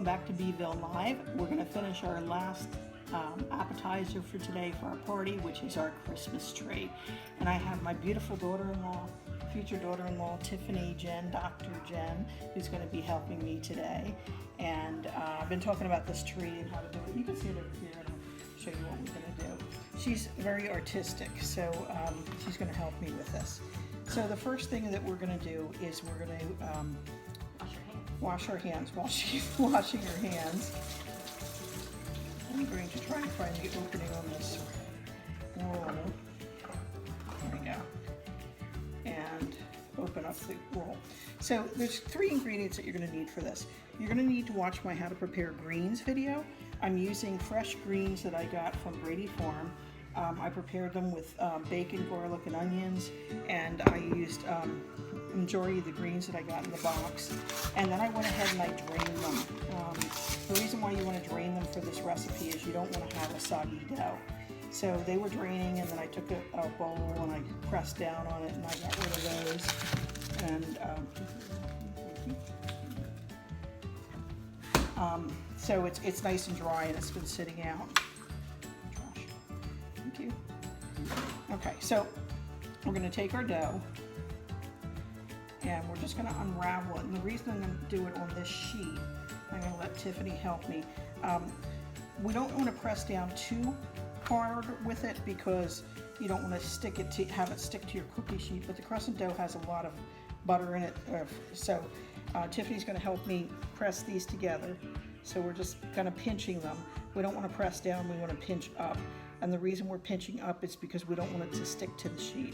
welcome back to Bville Live. We're going to finish our last appetizer for today for our party, which is our Christmas tree. And I have my beautiful daughter-in-law, future daughter-in-law, Tiffany Dr. Jen, who's going to be helping me today. And I've been talking about this tree and how to do it. You can see it over here, and I'll show you what we're going to do. She's very artistic, so she's going to help me with this. So the first thing that we're going to do is we're going to wash our hands while she's washing her hands. I'm going to try and find the opening on this roll. There we go. And open up the roll. So there's 3 ingredients that you're going to need for this. You're going to need to watch my how to prepare greens video. I'm using fresh greens that I got from Brady Farm. I prepared them with bacon, garlic, and onions, and I used majority of the greens that I got in the box. And then I went ahead and I drained them. The reason why you want to drain them for this recipe is you don't want to have a soggy dough. So they were draining, and then I took a bowl and I pressed down on it and I got rid of those. And so it's nice and dry, and it's been sitting out. Thank you. Okay, so we're going to take our dough and we're just going to unravel it. And the reason I'm going to do it on this sheet, I'm going to let Tiffany help me. We don't want to press down too hard with it because you don't want to have it stick to your cookie sheet, but the crescent dough has a lot of butter in it. So Tiffany's going to help me press these together. So we're just kind of pinching them. We don't want to press down, we want to pinch up. And the reason we're pinching up is because we don't want it to stick to the sheet.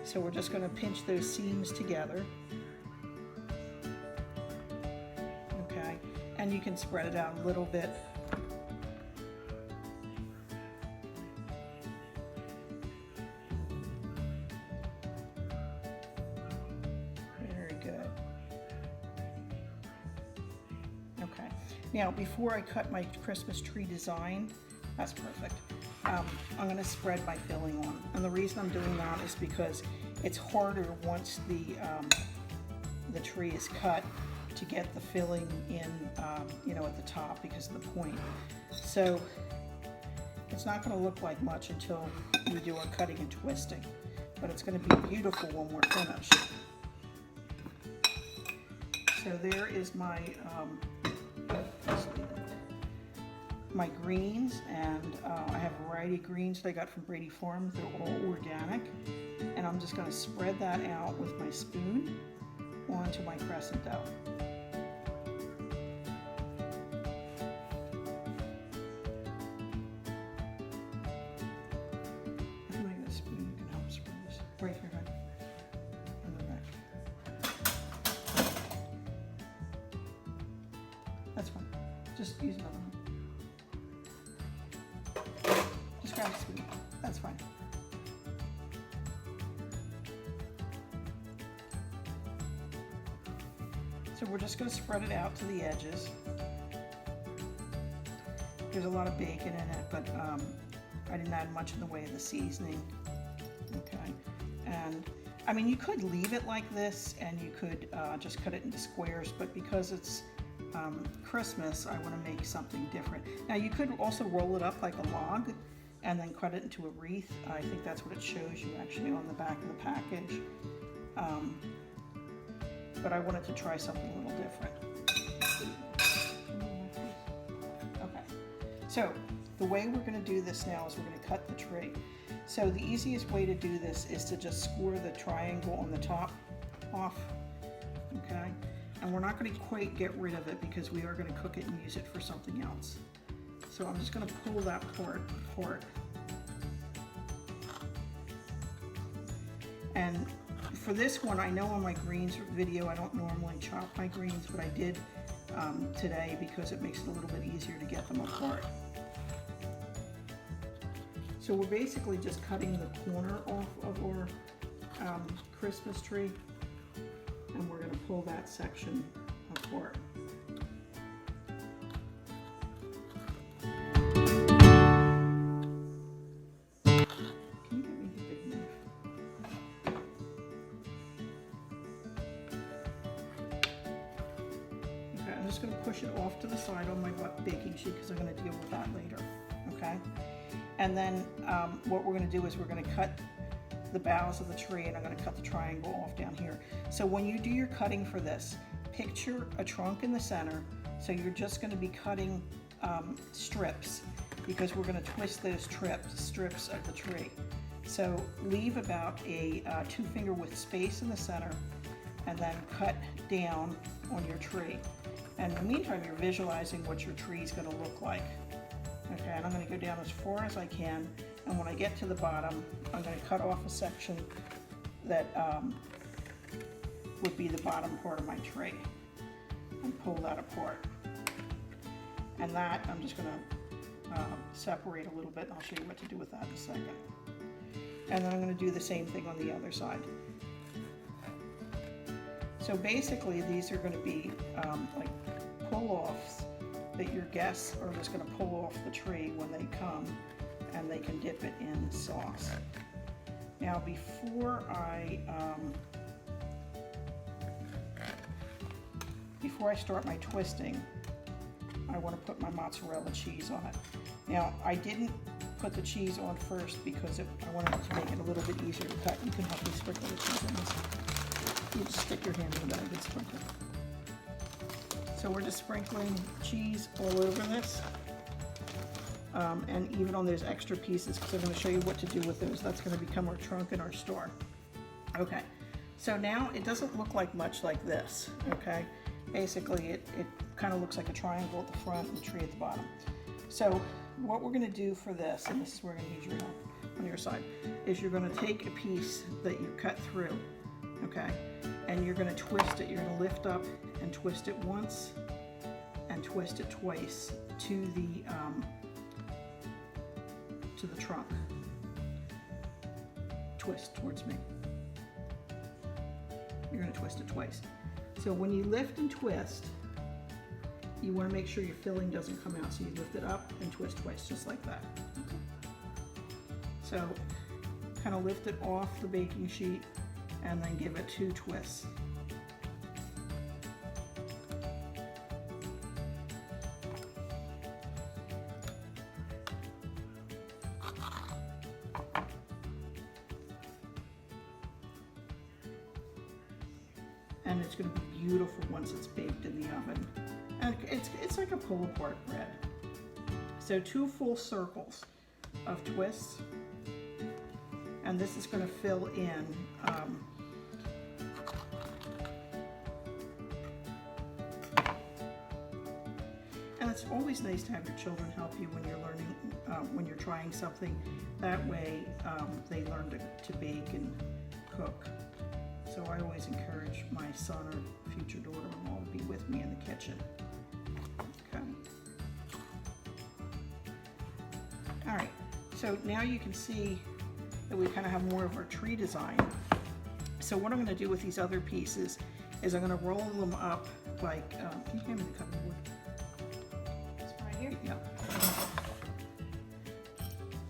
So we're just going to pinch those seams together. Okay, and you can spread it out a little bit. Very good. Okay, now before I cut my Christmas tree design, that's perfect. I'm going to spread my filling on, and the reason I'm doing that is because it's harder once the tree is cut to get the filling in, at the top because of the point. So it's not going to look like much until we do our cutting and twisting, but it's going to be beautiful when we're finished. So there is my greens, and I have a variety of greens that I got from Brady Farm. They're all organic, and I'm just going to spread that out with my spoon onto my crescent dough. If I get a spoon, you can help spread this right here, right in the back. That's fine. Just use another one. That's fine. So we're just going to spread it out to the edges. There's a lot of bacon in it, but I didn't add much in the way of the seasoning. Okay, and I mean, you could leave it like this and you could just cut it into squares, but because it's Christmas, I want to make something different. Now you could also roll it up like a log and then cut it into a wreath. I think that's what it shows you actually on the back of the package. But I wanted to try something a little different. Okay, so the way we're going to do this now is we're going to cut the tree. So the easiest way to do this is to just score the triangle on the top off, okay? And we're not going to quite get rid of it because we are going to cook it and use it for something else. So I'm just going to pull that part apart. And for this one, I know on my greens video, I don't normally chop my greens, but I did today because it makes it a little bit easier to get them apart. So we're basically just cutting the corner off of our Christmas tree, and we're going to pull that section apart. just going to push it off to the side on my baking sheet because I'm going to deal with that later, okay? And then what we're going to do is we're going to cut the boughs of the tree, and I'm going to cut the triangle off down here. So when you do your cutting for this, picture a trunk in the center. So you're just going to be cutting strips because we're going to twist those strips of the tree. So leave about a 2-finger width space in the center and then cut down on your tree. And in the meantime, you're visualizing what your tree is going to look like. Okay, and I'm going to go down as far as I can, and when I get to the bottom, I'm going to cut off a section that would be the bottom part of my tree and pull that apart. And that I'm just going to separate a little bit, and I'll show you what to do with that in a second. And then I'm going to do the same thing on the other side. So basically these are going to be like pull-offs that your guests are just going to pull off the tree when they come, and they can dip it in sauce. Now before I start my twisting, I want to put my mozzarella cheese on it. Now I didn't put the cheese on first because I wanted to make it a little bit easier to cut. You can help me sprinkle the cheese on this. You just stick your hand in the bag and sprinkle. So we're just sprinkling cheese all over this, and even on those extra pieces, because I'm going to show you what to do with those. That's going to become our trunk and our star. Okay, so now it doesn't look like much like this, okay? Basically, it kind of looks like a triangle at the front and a tree at the bottom. So what we're going to do for this, and this is where we're going to need your help on your side, is you're going to take a piece that you cut through, okay? And you're going to twist it. You're going to lift up and twist it once and twist it twice to the trunk. Twist towards me. You're going to twist it twice. So when you lift and twist, you want to make sure your filling doesn't come out. So you lift it up and twist twice, just like that. So kind of lift it off the baking sheet and then give it 2 twists. And it's going to be beautiful once it's baked in the oven. And it's like a pull-apart bread. So 2 full circles of twists, and this is going to fill in and it's always nice to have your children help you when you're learning, when you're trying something. That way they learn to bake and cook. So I always encourage my son or future daughter-in-law to be with me in the kitchen. Okay. All right, so now you can see that we kind of have more of our tree design. So what I'm going to do with these other pieces is I'm going to roll them up like, can you hand me the cutting board? This one right here? Yeah.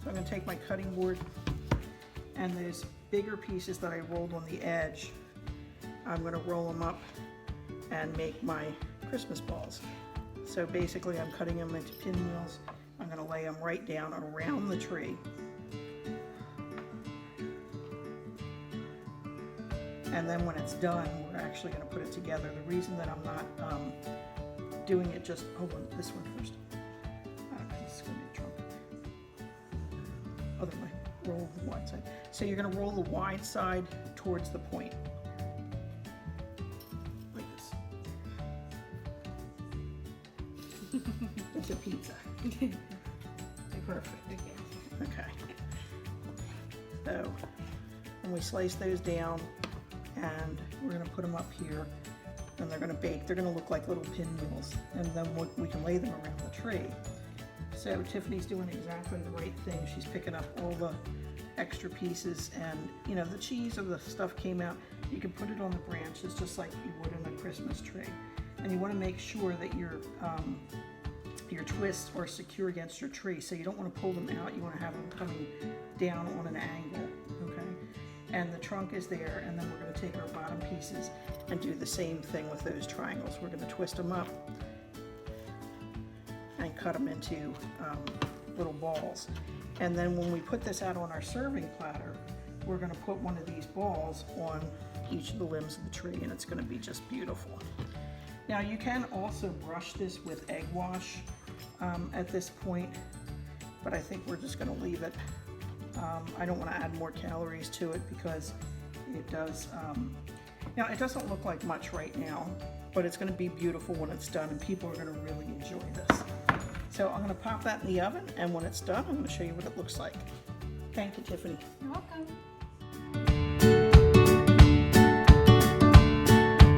So I'm going to take my cutting board, and those bigger pieces that I rolled on the edge, I'm going to roll them up and make my Christmas balls. So basically I'm cutting them into pinwheels. I'm going to lay them right down around the tree. And then when it's done, we're actually going to put it together. The reason that I'm not doing it just, hold on, this one first. This is going to be a trunk. Other way, roll the wide side. So you're going to roll the wide side towards the point. Like this. It's a pizza. Perfect. Okay. So, when we slice those down, and we're going to put them up here, and they're going to bake. They're going to look like little pinwheels, and then we can lay them around the tree. So Tiffany's doing exactly the right thing. She's picking up all the extra pieces, and you know, the cheese or the stuff came out. You can put it on the branches just like you would in a Christmas tree. And you want to make sure that your twists are secure against your tree. So you don't want to pull them out. You want to have them coming down on an angle, okay? And the trunk is there, and then we're going to take our bottom pieces and do the same thing with those triangles. We're going to twist them up cut them into little balls. And then when we put this out on our serving platter, we're going to put one of these balls on each of the limbs of the tree, and it's going to be just beautiful. Now you can also brush this with egg wash at this point, but I think we're just going to leave it. I don't want to add more calories to it because it does, now it doesn't look like much right now, but it's going to be beautiful when it's done, and people are going to really enjoy this. So I'm going to pop that in the oven, and when it's done, I'm going to show you what it looks like. Thank you, Tiffany. You're welcome.